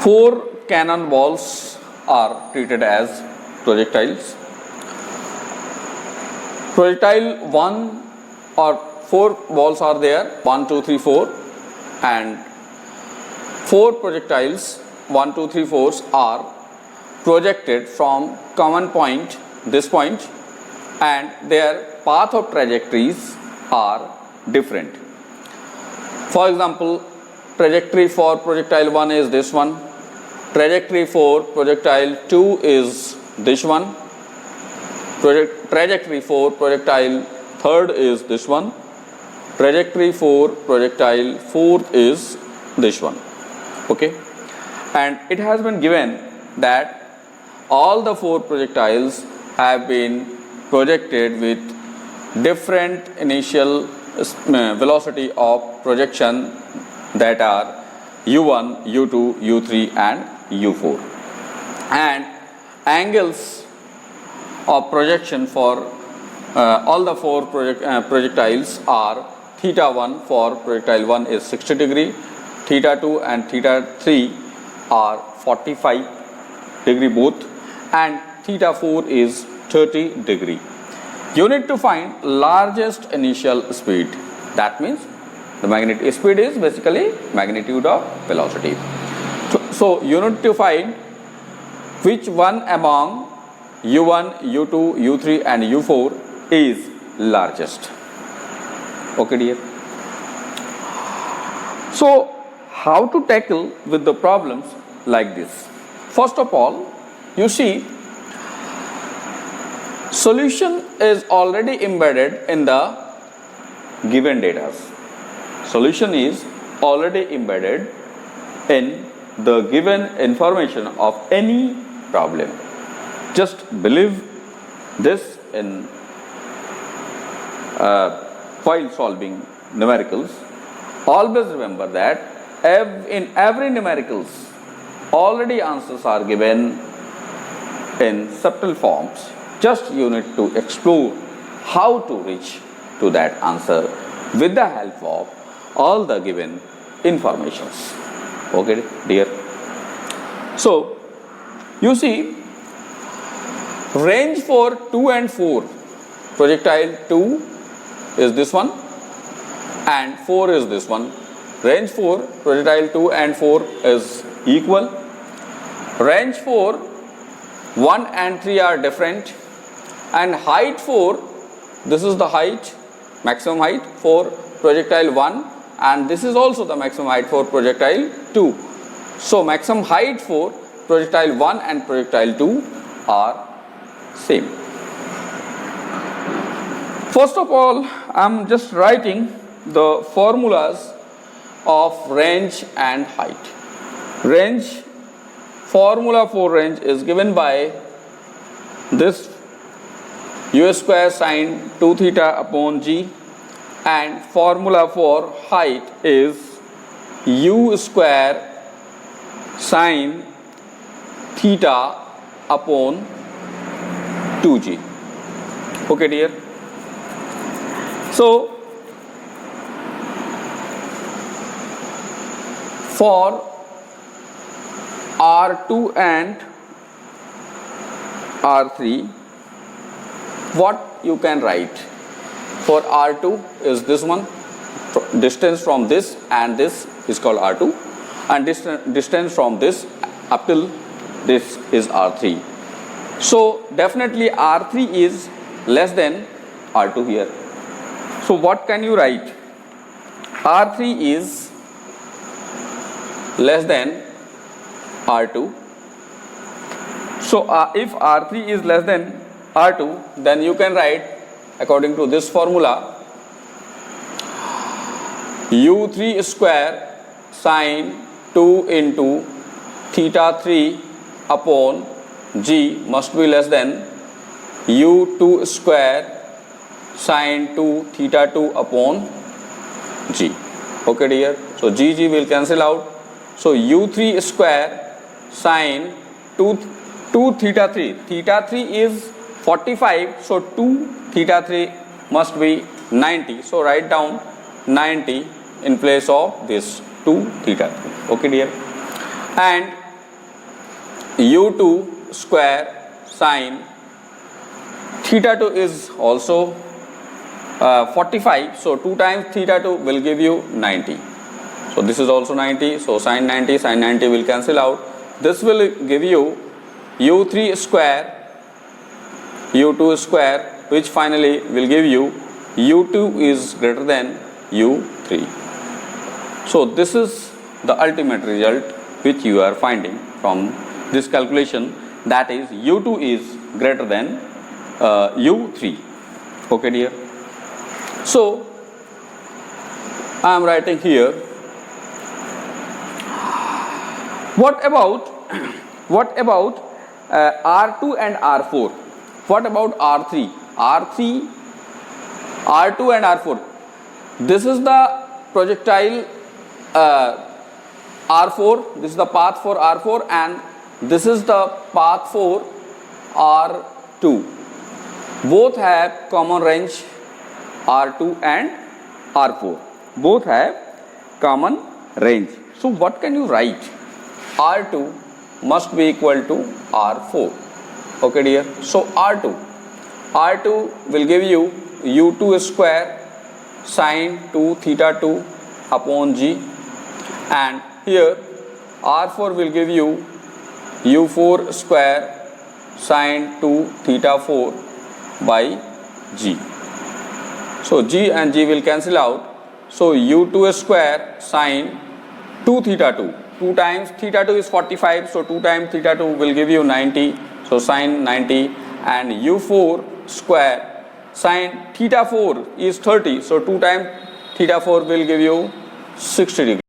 4 cannonballs are treated as projectiles. Projectile 1 or 4 balls are there, 1, 2, 3, 4, and 4 projectiles 1, 2, 3, 4 are projected from common point, this point, and their path of trajectories are different. For example, trajectory for projectile 1 is this one, trajectory for projectile 2 is this one, trajectory for projectile 3rd is this one, trajectory for projectile 4th is this one. Okay, and it has been given that all the 4 projectiles have been projected with different initial velocity of projection, that are u1, u2, u3 and u4, and angles of projection for all the 4 projectiles are theta 1 for projectile 1 is 60 degree, theta 2 and theta 3 are 45 degree both, and theta 4 is 30 degree. You need to find largest initial speed. That means the magnetic speed is basically magnitude of velocity. So you need to find which one among u1, u2, u3 and u4 is largest. Okay dear. So how to tackle with the problems like this? First of all, you see, solution is already embedded in the given data. Solution is already embedded in the given information of any problem. Just believe this in while solving numericals. Always remember that in every numericals already answers are given in subtle forms. Just you need to explore how to reach to that answer with the help of all the given informations. Okay dear. So you see, range for 2 and 4, projectile 2 is this one and 4 is this one. Range for projectile 2 and 4 is equal. Range for 1 and 3 are different, and height for, this is the height, maximum height for projectile 1, and this is also the maximum height for projectile 2. So maximum height for projectile 1 and projectile 2 are same. First of all, I am just writing the formulas of range and height. Range, formula for range is given by this u square sine 2 theta upon g, and formula for height is u square sine theta upon 2g. Okay dear. So for R2 and R3, what you can write? For R2 is this one, distance from this and this is called R2, and distance from this up till this is R3. So definitely R3 is less than R2 here. So what can you write? R3 is less than R2. So if R3 is less than R2, then you can write according to this formula, u3 square sine 2 into theta 3 upon g must be less than u2 square sine 2 theta 2 upon g. Okay dear. So g will cancel out. So u3 square sine 2 theta 3. Theta 3 is 45. So 2 theta 3 must be 90. So write down 90 in place of this 2 theta 3. Okay dear. And u2 square sine theta 2 is also 45, so 2 times theta 2 will give you 90. So this is also 90, so sine 90 will cancel out. This will give you u3 square, u2 square, which finally will give you u2 is greater than u3. So this is the ultimate result which you are finding from this calculation, that is u2 is greater than u3. Okay dear. So I am writing here, what about R2 and R4? What about R3? R2 and R4. This is the projectile R4, this is the path for R4, and this is the path for R2. Both have common range, R2 and R4. Both have common range. So what can you write? R2 must be equal to R4. Okay dear. So R2 will give you u2 square sine 2 theta 2 upon g, and here R4 will give you u4 square sine 2 theta 4 by g. So g and g will cancel out. So u2 square sine 2 theta 2. 2 times theta 2 is 45. So 2 times theta 2 will give you 90. So sine 90, and u4 square sine theta 4 is 30. So 2 times theta 4 will give you 60 degree.